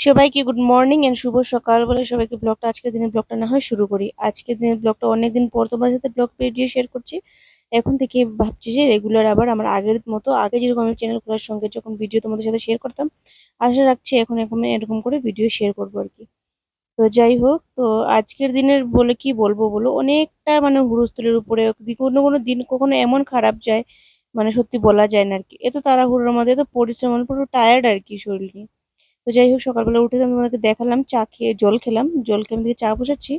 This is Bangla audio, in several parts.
সবাইকে গুড মর্নিং এন্ড শুভ সকাল বলে সবাইকে ব্লগটা আজকের দিনের ব্লগটা না হয় শুরু করি। আজকের দিনের ব্লগটা অনেকদিন পর তোমাদের সাথে ব্লগ ভিডিও শেয়ার করছি। এখন থেকে ভাবছি যে রেগুলার আবার আমার আগের মতো আগে যেরকম আমি চ্যানেল খোলার সঙ্গে যখন ভিডিও তোমাদের সাথে শেয়ার করতাম, আশা রাখছি এখন এখন এরকম করে ভিডিও শেয়ার করবো আর কি। তো যাই হোক, তো আজকের দিনের বলে কি বলবো বলো, অনেকটা মানে হুড়স্থুলের উপরে কোনো কোনো দিন কখনো এমন খারাপ যায়, মানে সত্যি বলা যায় না আর কি। এত তাড়াহুড়োর মধ্যে এত পরিশ্রম, মানে পুরো টায়ার্ড আর কি শরীর নিয়ে। তো যাই হোক, সকালবেলা উঠে আমি ওনাকে দেখালাম, চা খেয়ে জল খেলাম, জল খেয়ে আমি দিকে চা বসাচ্ছি।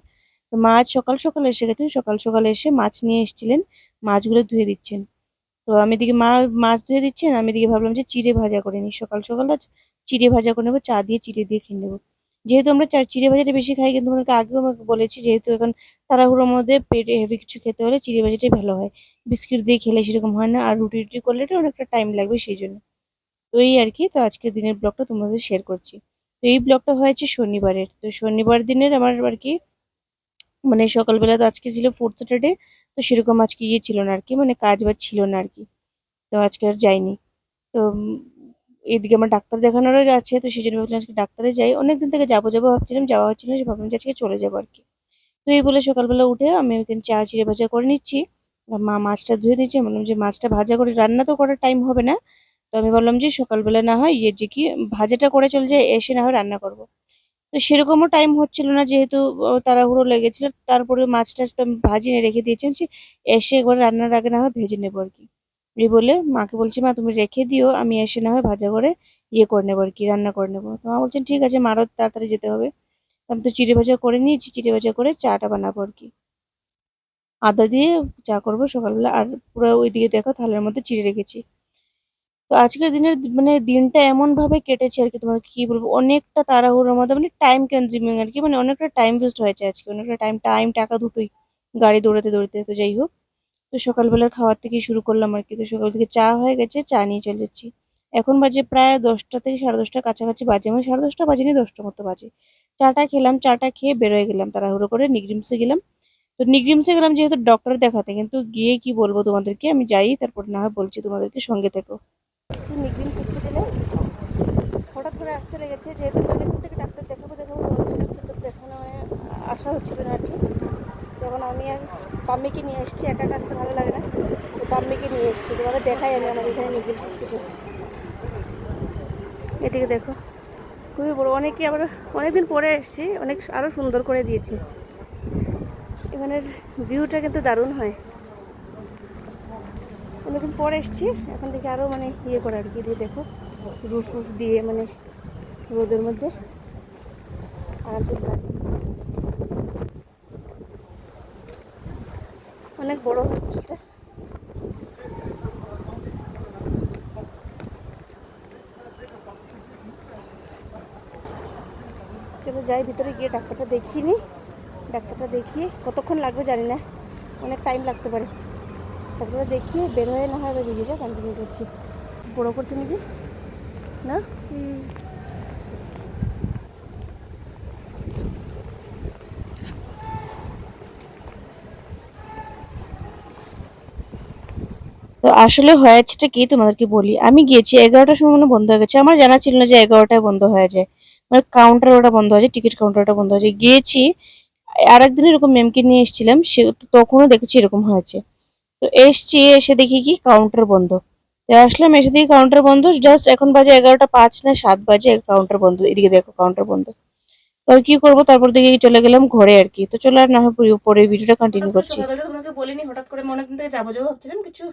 তো মাছ সকাল সকাল এসে গেছেন, সকাল সকাল এসে মাছ নিয়ে এসেছিলেন, মাছগুলো ধুয়ে দিচ্ছেন। তো আমি দিকে মাছ ধুয়ে দিচ্ছেন, আমি দিকে ভাবলাম যে চিড়ে ভাজা করে নিই, সকাল সকাল আজ চিড়ে ভাজা করে নেবো, চা দিয়ে চিড়ে দিয়ে খেয়ে নেবো। যেহেতু আমরা চিড়ে ভাজাটা বেশি খাই, কিন্তু তোমাকে আগেও আমাকে বলেছি যেহেতু এখন তাড়াহুড়োর মধ্যে পেটে হেভি কিছু খেতে হলে চিড়ে ভাজাটাই ভালো হয়। বিস্কিট দিয়ে খেলে সেরকম হয় না, আর রুটি রুটি করলে এটা অনেকটা টাইম লাগবে সেই জন্য। তো এই আর কি, তো আজকের দিনের ব্লগটা তোমাদের শেয়ার করছি। তো এই ব্লগটা হয়েছে শনিবারের, তো শনিবার দিনের আমার আর কি, মানে সকালবেলা তো আজকে ছিল ফোর্থ স্যাটারডে, তো সেরকম আজকে ছিল না আর কি, মানে কাজ বাজ ছিল না আর কি। তো আজকে আর যাইনি। তো এদিকে আমার ডাক্তার দেখানোরও আছে, তো সেই জন্য ভাবলাম আজকে ডাক্তারে যাই, অনেকদিন থেকে যাবো যাবো ভাবছিলাম, যাওয়া হচ্ছিল না, ভাবলাম যে আজকে চলে যাবো আর কি। তো এই বলে সকালবেলা উঠে আমি ওখানে চা চিড়ে ভাজা করে নিচ্ছি, আর মা মাছটা ধুয়ে নিচ্ছে, বললাম যে মাছটা ভাজা করে রান্না তো করার টাইম হবে না। তো আমি বললাম যে সকালবেলা না হয় যে কি ভাজাটা করে চলে যায়, এসে না হয় রান্না করব। তো সেরকমও টাইম হচ্ছিল না, যেহেতু তাড়াহুড়ো লেগেছিল। তারপরে মাছ টাছ তো আমি ভাজিয়ে রেখে দিয়েছি, বলছি এসে একবার রান্নার আগে না হয় ভেজে নেবো আর কি। এই বলে মাকে বলছি, মা তুমি রেখে দিও, আমি এসে না হয় ভাজা করে করে নেবো আর কি, রান্না করে নেবো। তো মা বলছেন ঠিক আছে, মারও তাড়াতাড়ি যেতে হবে। আমি তো চিড়ে ভাজা করে নিয়েছি, চিড়ে ভাজা করে চাটা বানাবো আর কি, আদা দিয়ে চা করবো সকালবেলা। আর পুরো ওইদিকে দেখো থালের মধ্যে চিড়ে রেখেছি। তো আজকের দিনের মানে দিনটা এমন ভাবে কেটেছে আর কি, তোমাকে কি বলবো, অনেকটা তাড়াহুড়োর মধ্যে, মানে টাইম কনজিউমিং আর কি, মানে অনেকটা টাইম ওয়েস্ট হয়েছে আজকে, অনেকটা টাইম টাইম টাকা দুটোই গাড়ি দৌড়াতে দৌড়াতে। তো যাই হোক, তো সকালবেলার খাওয়ার থেকে শুরু করলাম আর কি। তো সকাল থেকে চা হয়ে গেছে, চা নিয়ে চলে যাচ্ছি। এখন বাজে প্রায় 10টা থেকে 10:30টার কাছাকাছি বাজে, মানে 10:30 বাজেনি, 10টার মতো বাজে। চাটা খেলাম, চাটা খেয়ে বেরোয় গেলাম তাড়াহুড়ো করে নিগরিমসে গেলাম। তো নিগরিমসে গেলাম যেহেতু ডক্টর দেখাতে, কিন্তু গিয়ে কি বলবো তোমাদেরকে, আমি যাই তারপর না হয় বলছি তোমাদেরকে, সঙ্গে থেকো। এসেছি নিগরিমস হসপিটালে, হঠাৎ করে আসতে লেগেছে, যেহেতু আমি অনেকদিন থেকে ডাক্তার দেখাবো দেখাবো বলছিলাম, কিন্তু দেখানো আসা হচ্ছিল না আর কি। তখন আমি আর পাম্মিকে নিয়ে এসেছি, একা একা আসতে ভালো লাগে না, তো পাম্মিকে নিয়ে এসেছি। তোমাকে দেখাই আমি আমার এখানে নিগরিমস হসপিটাল। এদিকে দেখো, খুবই বড়, অনেকে আবার অনেকদিন পরে এসেছি, অনেক আরও সুন্দর করে দিয়েছে। এখানের ভিউটা কিন্তু দারুণ হয়। অনেকদিন পরে এসেছি, এখন থেকে আরও মানে করে আর কি। দিয়ে দেখো রুফ ফুফ দিয়ে, মানে রোদের মধ্যে আরামসে কাজ। অনেক বড় হসপিটালটা। চলো যাই ভিতরে, গিয়ে ডাক্তারটা দেখিয়ে নিই। ডাক্তারটা দেখিয়ে কতক্ষণ লাগবে জানি না, অনেক টাইম লাগতে পারে। ডাক্তারটা দেখিয়ে বের হয়ে না হয় এবার ভিডিওটা কন্টিনিউ করছি। বড় করছে নাকি না? তো আসলে হয়েছেটা কি তোমাদেরকে বলি, আমি গিয়েছি 11টার সময়, মানে বন্ধ হয়ে গেছে। আমার জানা ছিল না যে 11টায় বন্ধ হয়ে যায়, মানে কাউন্টার ওটা বন্ধ হয়ে যায়, টিকিট কাউন্টারটা বন্ধ হয়ে যায়। গিয়েছি আর একদিন এরকম ম্যামকে নিয়ে এসেছিলাম, সে তখনও দেখেছি এরকম হয়েছে। তো এসছি, এসে দেখি কি কাউন্টার বন্ধ। তো আসলাম, এসে দেখি কাউন্টার বন্ধ, জাস্ট এখন বাজে 11টা 5 না 7 বাজে, কাউন্টার বন্ধ। এদিকে দেখো কাউন্টার বন্ধ। তো আর কি করবো, তারপর দিকে চলে গেলাম ঘরে আর কি। তো চলে আর না হয় পরে ভিডিওটা কন্টিনিউ করছি। সকালবেলা তোমাকে বলিনি, হঠাৎ করে অনেকদিন থেকে যাবো যাবো ভাবছিলাম, কিছু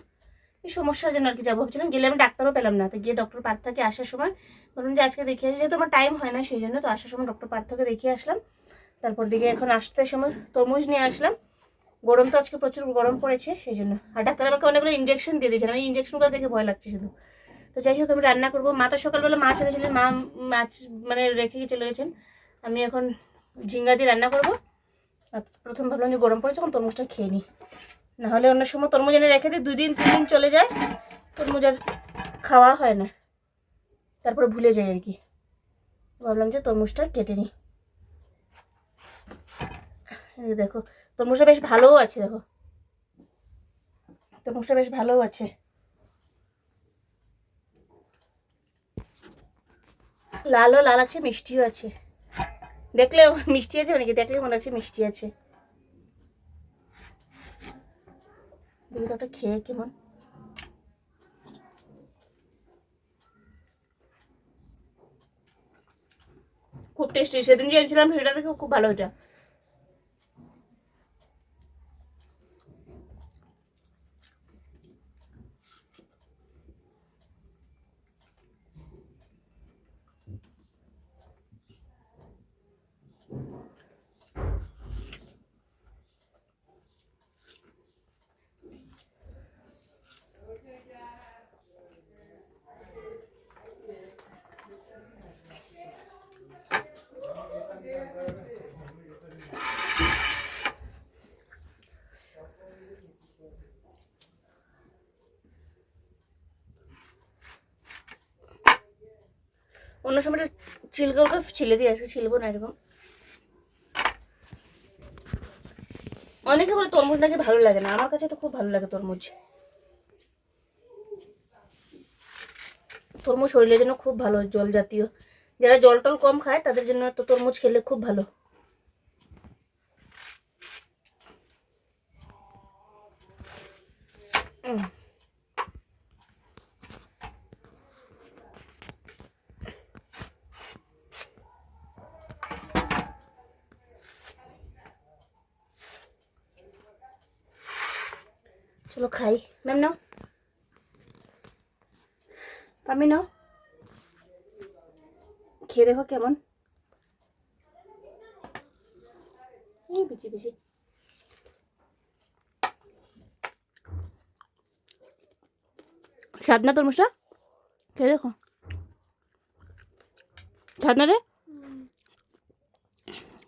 এই সমস্যার জন্য আর কি যাবো ভাবছিলাম, গেলে আমি ডাক্তারও পেলাম না। তো গিয়ে ডক্টর পার্থকে আসার সময় বললাম যে আজকে দেখিয়ে আসি, যেহেতু আমার টাইম হয় না সেই জন্য। তো আসার সময় ডক্টর পার্থকে দেখিয়ে আসলাম। তারপর দিকে এখন আসতে সময় তরমুজ নিয়ে আসলাম। গরম তো আজকে প্রচুর গরম পড়েছে সেই জন্য। আর ডাক্তার আমাকে অনেকগুলো ইঞ্জেকশন দিয়ে দিয়েছেন, আমি ইঞ্জেকশনগুলো দেখে ভয় লাগছে শুধু। তো যাই হোক, আমি রান্না করবো। মা তো সকালবেলা মাছ এনেছিলেন, মা মাছ মানে রেখে চলে গেছেন। আমি এখন ঝিঙ্গা দিয়ে রান্না করবো। আর প্রথম ভাবলাম যে গরম পড়েছে, এখন তরমুজটা খেয়ে নিই, নাহলে অন্য সময় তরমুজ এনে রেখে দিই, 2 দিন 3 দিন চলে যায়, তরমুজ আর খাওয়া হয় না, তারপরে ভুলে যাই আর কি। ভাবলাম যে তরমুজটা কেটে নিই। দেখো তরমুজটা বেশ ভালোও আছে, দেখো তরমুজটা বেশ ভালোও আছে। লালও লাল আছে, মিষ্টিও আছে। দেখলে মিষ্টি আছে নাকি, দেখলে মনে হচ্ছে মিষ্টি আছে। দেখি তো ওটা খেয়ে কেমন। খুব টেস্টি, সেদিন যে এনেছিলাম সেটা দেখে খুব ভালো। এটা অন্য সময় চিলগুলোকে ছিলে দিয়ে, আজকে ছিলবো না এরকম। অনেকে বলে তরমুজ নাকি ভালো লাগে না, আমার কাছে তো খুব ভালো লাগে তরমুজ। তরমুজ শরীরের জন্য খুব ভালো, জল জাতীয়। যারা জল টল কম খায় তাদের জন্য তো তরমুজ খেলে খুব ভালো। চলো খাই। ম্যাম নাও, পামি নাও, খেয়ে দেখো কেমন। বেশি বেশি স্বাদ না তরমুজটা, খেয়ে দেখো। স্বাদ না রে,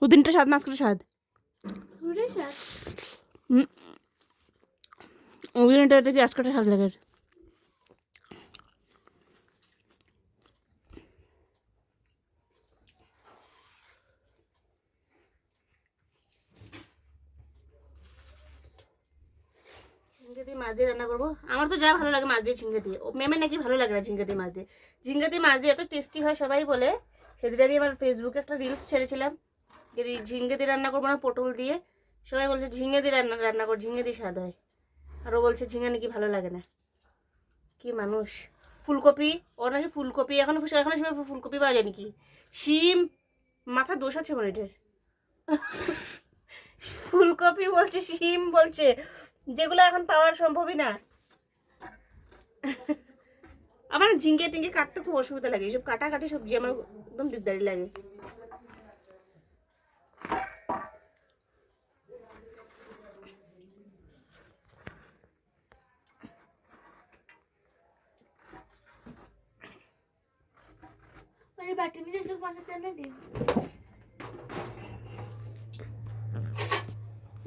ওদিনটা স্বাদ না, আজকে স্বাদ। ওদিনটা দেখি আজকে স্বাদ লাগে। ঝিঙ্গে দিয়ে মাছ দিয়ে রান্না করবো। আমার তো যা ভালো লাগে মাছ দিয়ে ঝিঙ্গে দিয়ে। ও ম্যামের নাকি ভালো লাগে না ঝিঙ্গে দিয়ে মাছ দিয়ে। ঝিঙ্গে দিয়ে মাছ দিয়ে এত টেস্টি হয় সবাই বলে। সেদিন আমি আমার ফেসবুকে একটা রিলস ছেড়েছিলাম যে ঝিঙ্গে দিয়ে রান্না করবো না পটল দিয়ে। সবাই বলছে ঝিঙ্গে দিয়ে রান্না কর, ঝিঙ্গে দিয়ে স্বাদ হয়। আরও বলছে ঝিঙ্গা নাকি ভালো লাগে না। কি মানুষ। ফুলকপি, ও নাকি ফুলকপি এখনো সময় ফুলকপি পাওয়া যায় নাকি। শিম, মাথা দোষ আছে মনে এটার। ফুলকপি বলছে, শিম বলছে, যেগুলো এখন পাওয়ার সম্ভবই না। আমার ঝিঙ্গে টিঙ্গে কাটতে খুব অসুবিধা লাগে, এইসব কাটাকাটি সবজি আমার একদম দিকদারি লাগে।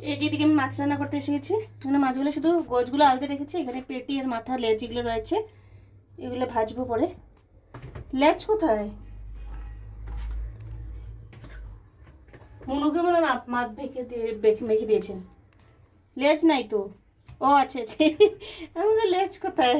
এই যেদিকে আমি মাছ রান্না করতে এসে গেছি, এখানে মাছগুলো শুধু গজগুলো আলতে রেখেছি। এখানে পেটি আর মাথা লেজ এগুলো রয়েছে, এগুলো ভাজবো পরে। লেজ কোথায়? মুনুকে মনে মাছ মেখে দিয়েছেন। লেজ নাই তো। ও আচ্ছা আচ্ছা, আমাদের লেজ কোথায়?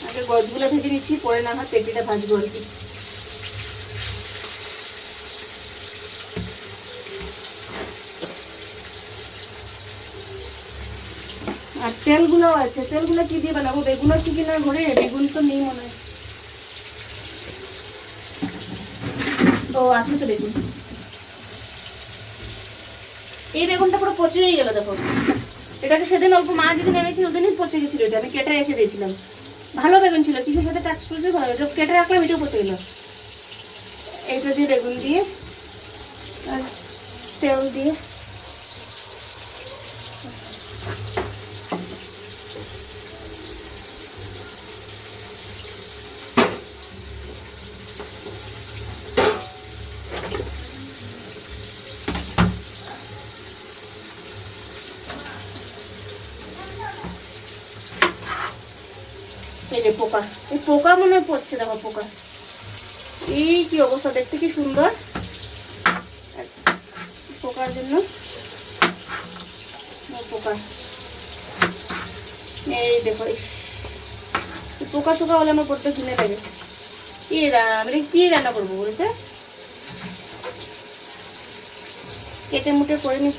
আগে গজগুলো ভেজে নিচ্ছি, পরে না হয় পেটিটা ভাজবো আর কি। আর তেলগুলো আছে, তেলগুলো কি দিয়ে বানাবো? বেগুন আছে কিনা ঘরে? বেগুন তো নেই মনে হয়। ও আছে তো বেগুন। এই বেগুনটা পুরো পচে গেল দেখো। এটাকে সেদিন অল্প মা যেদিন এনেছিল ওদিনই পচে গেছিল। এটা আমি কেটে রেখে দিয়েছিলাম, ভালো বেগুন ছিল, কিছুর সাথে টাচ করেছে ভালো। এটা কেটে রাখলাম, এটাও পচে গেল। এইটা দিয়ে বেগুন দিয়ে আর তেল দিয়ে এই যে পোকা, এই পোকা মনে হয় পড়ছে, দেখো পোকা, এই কি অবস্থা, দেখতে কি সুন্দর। পোকার জন্য পোকা, এই দেখো পোকা টোকা হলে আমার বড্ড কিনে লাগে। আমি কি রান্না করবো বলতে, কেটে মুটে করে নি।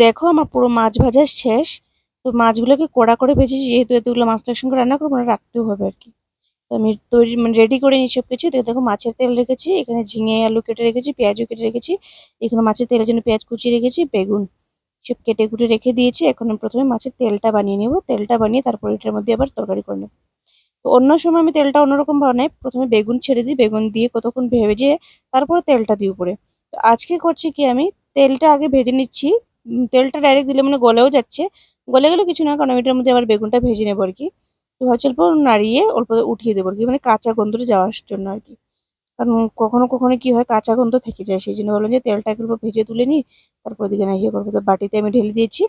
দেখো আমার পুরো মাছ ভাজা শেষ। তো মাছগুলোকে কড়া করে ভেজেছি, যেহেতু এতগুলো মাছ তো একসঙ্গে রান্না করবো না, রাখতেও হবে আর কি। তো আমি তৈরি মানে রেডি করে নিই সব কিছু। দেখো মাছের তেল রেখেছি, এখানে ঝিঙে আলু কেটে রেখেছি, পেঁয়াজও কেটে রেখেছি, এখানে মাছের তেলের জন্য পেঁয়াজ কুচিয়ে রেখেছি, বেগুন সব কেটে কুটে রেখে দিয়েছি। এখন আমি প্রথমে মাছের তেলটা বানিয়ে নেব, তেলটা বানিয়ে তারপর এটার মধ্যে আবার তরকারি করে নেব। তো অন্য সময় আমি তেলটা অন্যরকম বানাই, প্রথমে বেগুন ছেড়ে দিই, বেগুন দিয়ে কতক্ষণ ভেজে তারপরে তেলটা দিই উপরে। তো আজকে করছি কি, আমি তেলটা আগে ভেজে নিচ্ছি। তেলটা ডাইরেক্ট দিলে মানে গলেও যাচ্ছে, গলে গেলে কিছু না, কারণ আমি এটার মধ্যে আবার বেগুনটা ভেজে নেবো আর কি। তো হচ্ছে অল্প নাড়িয়ে অল্প উঠিয়ে দেবো আর কি, মানে কাঁচা গন্ধটা যাওয়ার জন্য আর কি। কারণ কখনো কখনো কি হয়, কাঁচা গন্ধ থেকে যায়, সেই জন্য বললাম যে তেলটা একটু ভেজে তুলে নিই, তারপর দিকে না ইয়ে করবো। তো বাটিতে আমি ঢেলে দিয়েছি।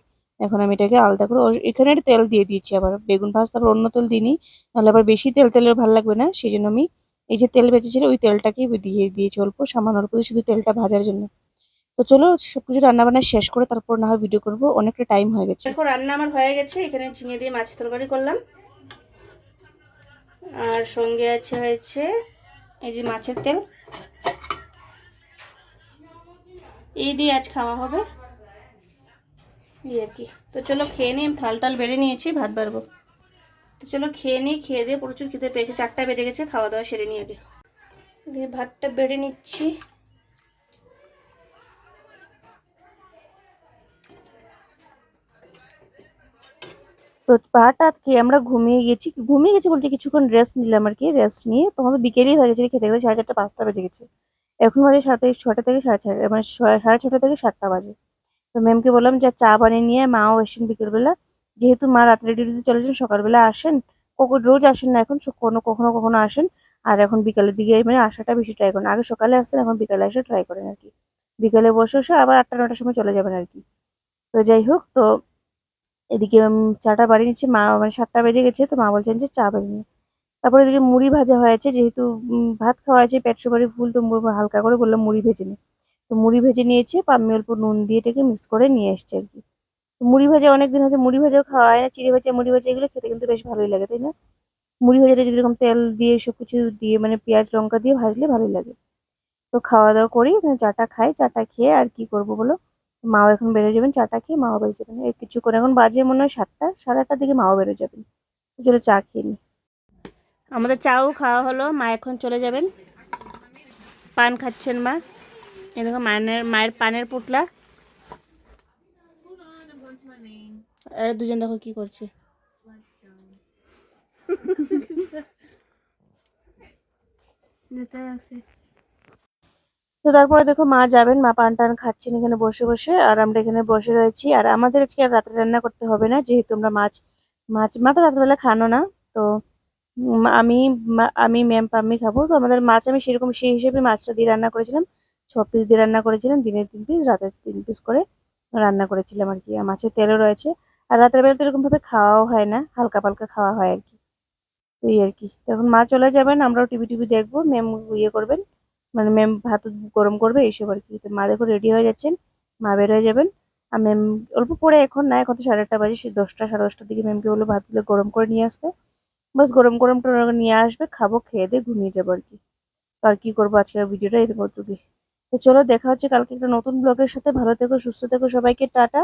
এখন আমি এটাকে আলাদা করে এখানে একটা তেল দিয়ে দিয়েছি, আবার বেগুন ভাজতে আবার অন্য তেল দিইনি, নাহলে আবার বেশি তেল তেলের ভালো লাগবে না, সেই জন্য আমি এই যে তেল বেঁচেছিল ওই তেলটাকেই দিয়ে দিয়েছি অল্প সামান্য, অল্প শুধু তেলটা ভাজার জন্য। তো চলো সবকিছু রান্না বান্না শেষ করে তারপর না হয় ভিডিও করবো, অনেকটা টাইম হয়ে গেছে। দেখো রান্না আমার হয়ে গেছে, এখানে ঝিঙে দিয়ে মাছ তরকারি করলাম, আর সঙ্গে হয়েছে এই যে মাছের তেল, এই দিয়ে আজ খাওয়া হবে এই আর কি। তো চলো খেয়ে নিই, আমি থাল টাল বেড়ে নিয়েছি, ভাত বাড়বো। তো চলো খেয়ে নিই, খেয়ে দিয়ে প্রচুর খেতে পেয়েছে, 4টা বেজে গেছে, খাওয়া দাওয়া সেরে নিই আগে। দিয়ে ভাতটা বেড়ে নিচ্ছি। তো ভাত খেয়ে আমরা ঘুমিয়ে গেছি বলতে কিছুক্ষণ রেস্ট নিলাম আর কি। রেস্ট নিয়ে তোমাদের বিকেলই হয়ে গেছে, খেতে গেলে 4:30 5টা বেজে গেছে। এখন বাজে 6টা থেকে 6:30, মানে 6:30 থেকে 7টা বাজে। তো ম্যামকে বললাম যে চা বানিয়ে নিয়ে, মাও এসেছেন বিকেলবেলা, যেহেতু মা রাত্রে ডিউটিতে চলে যান, সকালবেলা আসেন, কখন রোজ আসেন না এখন, কখনো কখনো কখনো আসেন। আর এখন বিকালের দিকে মানে আসাটা বেশি ট্রাই করেন, আগে সকালে আসতেন, এখন বিকালে এসে ট্রাই করেন আর কি। বিকালে বসে বসে আবার 8টা 9টার সময় চলে যাবেন আর কি। তো যাই হোক, তো এদিকে চাটা বানিয়ে নিচ্ছে মা, মানে 7টা বেজে গেছে, তো মা বলছেন যে চা বানিয়ে। তারপরে এদিকে মুড়ি ভাজা হয়েছে, যেহেতু ভাত খাওয়া আছে, পেট সুপারি ফুল, তো হালকা করে বললাম মুড়ি ভেজে নে। তো মুড়ি ভেজে নিয়েছে, আমি অল্প নুন দিয়ে এটাকে মিক্স করে নিয়ে এসছি আর কি। তো মুড়ি ভাজা অনেকদিন হচ্ছে মুড়ি ভাজাও খাওয়া হয় না, চিড়ে ভাজা মুড়ি ভাজা এগুলো খেতে কিন্তু বেশ ভালোই লাগে, তাই না? মুড়ি ভাজাটা যদি এরকম তেল দিয়ে সবকিছু দিয়ে মানে পেঁয়াজ লঙ্কা দিয়ে ভাজলে ভালোই লাগে। তো খাওয়া দাওয়া করি, এখানে চাটা খাই, চাটা খেয়ে আর কি করবো বলো। মাও এখন বেরোয় যাবেন, চাটা খেয়ে মাও বেরোয় যাবেন এই কিছুক্ষণ, এখন বাজে মনে হয় 7টা 8:30 দিকে মাও বেরোয় যাবেন। তো চলো চা খেয়ে নি। আমাদের চাও খাওয়া হলো, মা এখন চলে যাবেন। পান খাচ্ছেন মা, এরকম মায়ের পানের পুটলা। আর দুজন দেখো কি করছে। তো তারপরে দেখো মা যাবেন, মা পান টান খাচ্ছেন এখানে বসে বসে, আর আমরা এখানে বসে রয়েছি। আর আমাদের আজকে আর রাত্রে রান্না করতে হবে না, যেহেতু আমরা মাছ মাছ মা তো রাত্রেবেলা খানো না। তো আমি ম্যাম পাম্মি খাবো। তো আমাদের মাছ আমি সেরকম সেই হিসেবে মাছটা দিয়ে রান্না করেছিলাম, 6 পিস দিয়ে রান্না করেছিলাম, দিনে 3 পিস, রাতে 3 পিস করে রান্না করেছিলাম আর কি। আর মাছের তেলও রয়েছে। আর রাতের বেলা তো এরকম ভাবে খাওয়াও হয় না, হালকা পালকা খাওয়া হয় আর কি। তো এই আর কি। তো এখন মা চলে যাবেন, আমরাও টিভি টিভি দেখবো, ম্যাম ইয়ে করবেন, মানে ম্যাম ভাত গরম করবে এইসব আর কি। তো মা দেখো রেডি হয়ে যাচ্ছেন, মা বের হয়ে যাবেন। আর ম্যাম অল্প পরে, এখন না, এখন তো 8:30 বাজে, সে 10টা 10:30টার দিকে ম্যামকে বললো ভাতগুলো গরম করে নিয়ে আসতে। বাস গরম গরম নিয়ে আসবে, খাবো, খেয়ে দিয়ে ঘুমিয়ে যাবো আর কি। তো আর কি করবো, আজকের ভিডিওটা এরকম টুকু। তো চলো দেখা হচ্ছে কালকে একটা নতুন ব্লগের সাথে। ভালো থেকো, সুস্থ থেকো, সবাইকে টাটা।